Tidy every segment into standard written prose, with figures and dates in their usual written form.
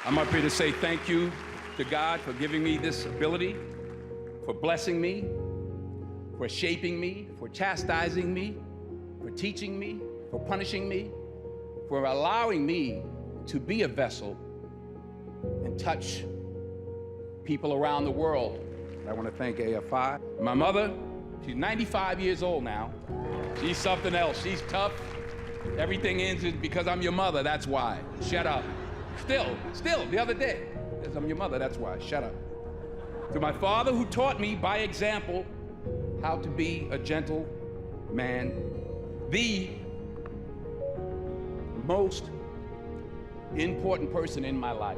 I'm up here to say thank you to God for giving me this ability, for blessing me, for shaping me, for chastising me, for teaching me, for punishing me, for allowing me to be a vessel and touch people around the world. I want to thank AFI. My mother, she's 95 years old now. She's something else. She's tough. Everything ends in because I'm your mother, that's why. Shut up. Still, the other day, because I'm your mother, that's why. Shut up. To my father, who taught me by example how to be a gentle man, the most important person in my life.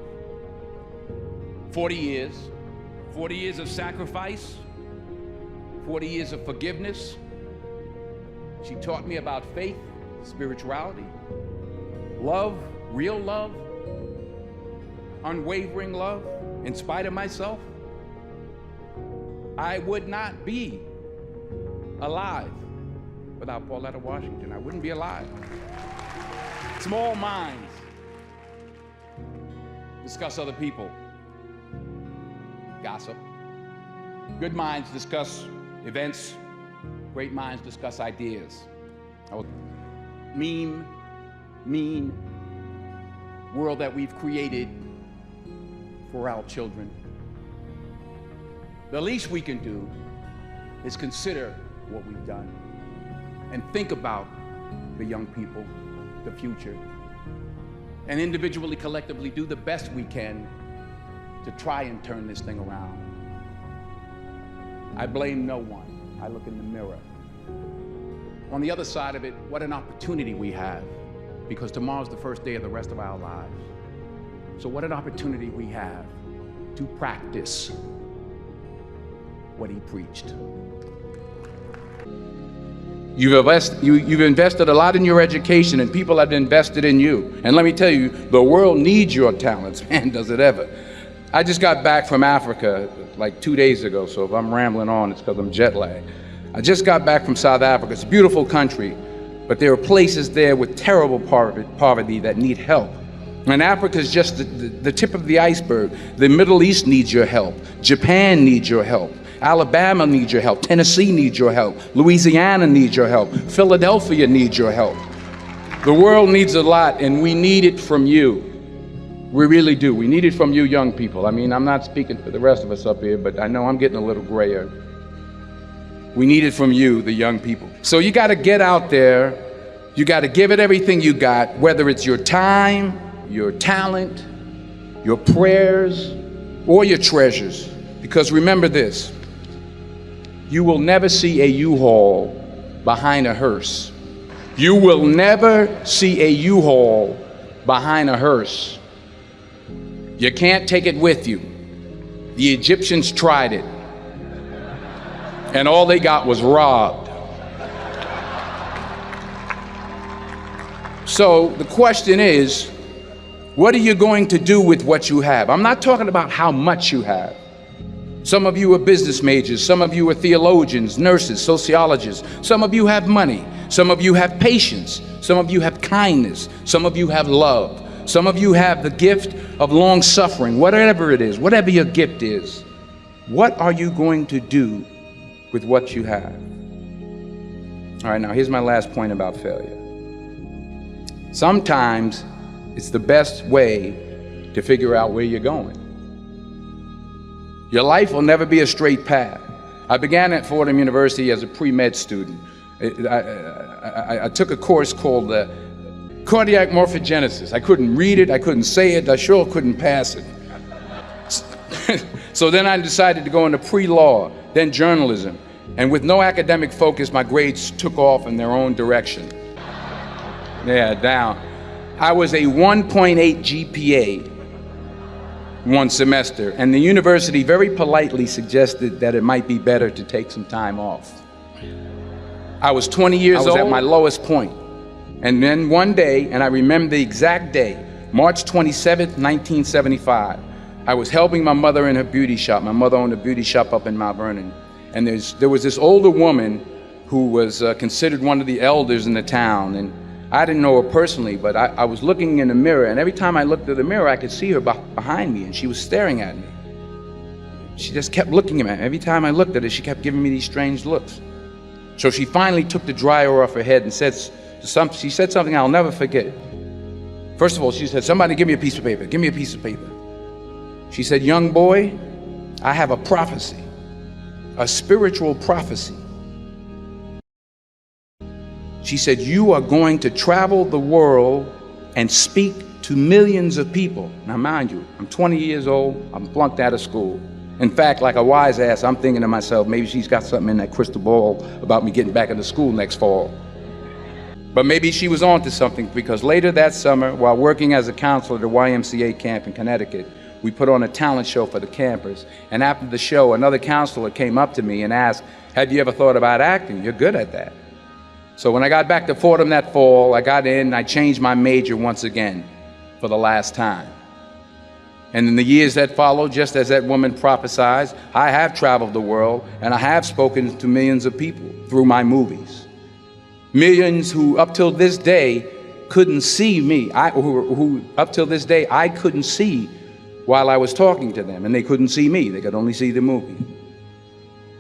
40 years of sacrifice, 40 years of forgiveness. She taught me about faith, spirituality, love, real love, unwavering love, in spite of myself. I would not be alive without Pauletta Washington. I wouldn't be alive. Small minds discuss other people, gossip. Good minds discuss events. Great minds discuss ideas. Our mean world that we've created for our children. The least we can do is consider what we've done and think about the young people, the future, and individually, collectively do the best we can to try and turn this thing around. I blame no one. I look in the mirror. On the other side of it, what an opportunity we have, because tomorrow's the first day of the rest of our lives. So what an opportunity we have to practice what he preached. You've invested a lot in your education, and people have invested in you. And let me tell you, the world needs your talents. Man, does it ever. I just got back from Africa like 2 days ago, so if I'm rambling on, it's because I'm jet lagged. I just got back from South Africa. It's a beautiful country, but there are places there with terrible poverty that need help. And Africa is just the tip of the iceberg. The Middle East needs your help. Japan needs your help. Alabama needs your help. Tennessee needs your help. Louisiana needs your help. Philadelphia needs your help. The world needs a lot, and we need it from you. We really do. We need it from you young people. I mean, I'm not speaking for the rest of us up here, but I know I'm getting a little grayer. We need it from you, the young people. So you got to get out there. You got to give it everything you got, whether it's your time, your talent, your prayers, or your treasures. Because remember this, you will never see a U-Haul behind a hearse. You will never see a U-Haul behind a hearse. You can't take it with you. The Egyptians tried it, and all they got was robbed. So the question is, what are you going to do with what you have? I'm not talking about how much you have. Some of you are business majors, some of you are theologians, nurses, sociologists. Some of you have money, some of you have patience, some of you have kindness, some of you have love. Some of you have the gift of long suffering, whatever it is, whatever your gift is. What are you going to do with what you have? All right, now here's my last point about failure. Sometimes it's the best way to figure out where you're going. Your life will never be a straight path. I began at Fordham University as a pre-med student. I took a course called cardiac morphogenesis. I couldn't read it, I couldn't say it, I sure couldn't pass it. So then I decided to go into pre-law, then journalism. And with no academic focus, my grades took off in their own direction. Yeah, down. I was a 1.8 GPA one semester, and the university very politely suggested that it might be better to take some time off. I was 20 years old. I was at my lowest point. And then one day, and I remember the exact day, March 27th, 1975, I was helping my mother in her beauty shop. My mother owned a beauty shop up in Mount Vernon. And there was this older woman who was considered one of the elders in the town. And I didn't know her personally, but I was looking in the mirror, and every time I looked at the mirror, I could see her behind me, and she was staring at me. She just kept looking at me. Every time I looked at her, she kept giving me these strange looks. So she finally took the dryer off her head and she said something I'll never forget. First of all, she said, "Somebody give me a piece of paper, give me a piece of paper." She said, "Young boy, I have a prophecy, a spiritual prophecy." She said, "You are going to travel the world and speak to millions of people." Now, mind you, I'm 20 years old, I'm flunked out of school. In fact, like a wise ass, I'm thinking to myself, maybe she's got something in that crystal ball about me getting back into school next fall. But maybe she was on to something, because later that summer, while working as a counselor at the YMCA camp in Connecticut, we put on a talent show for the campers. And after the show, another counselor came up to me and asked, "Have you ever thought about acting? You're good at that." So when I got back to Fordham that fall, I got in and I changed my major once again for the last time. And in the years that followed, just as that woman prophesied, I have traveled the world and I have spoken to millions of people through my movies. Millions who up till this day couldn't see me, who up till this day I couldn't see while I was talking to them, and they couldn't see me, they could only see the movie.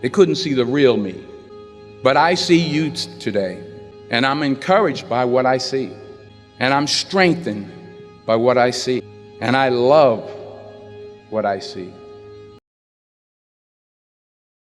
They couldn't see the real me. But I see you today, and I'm encouraged by what I see, and I'm strengthened by what I see, and I love what I see.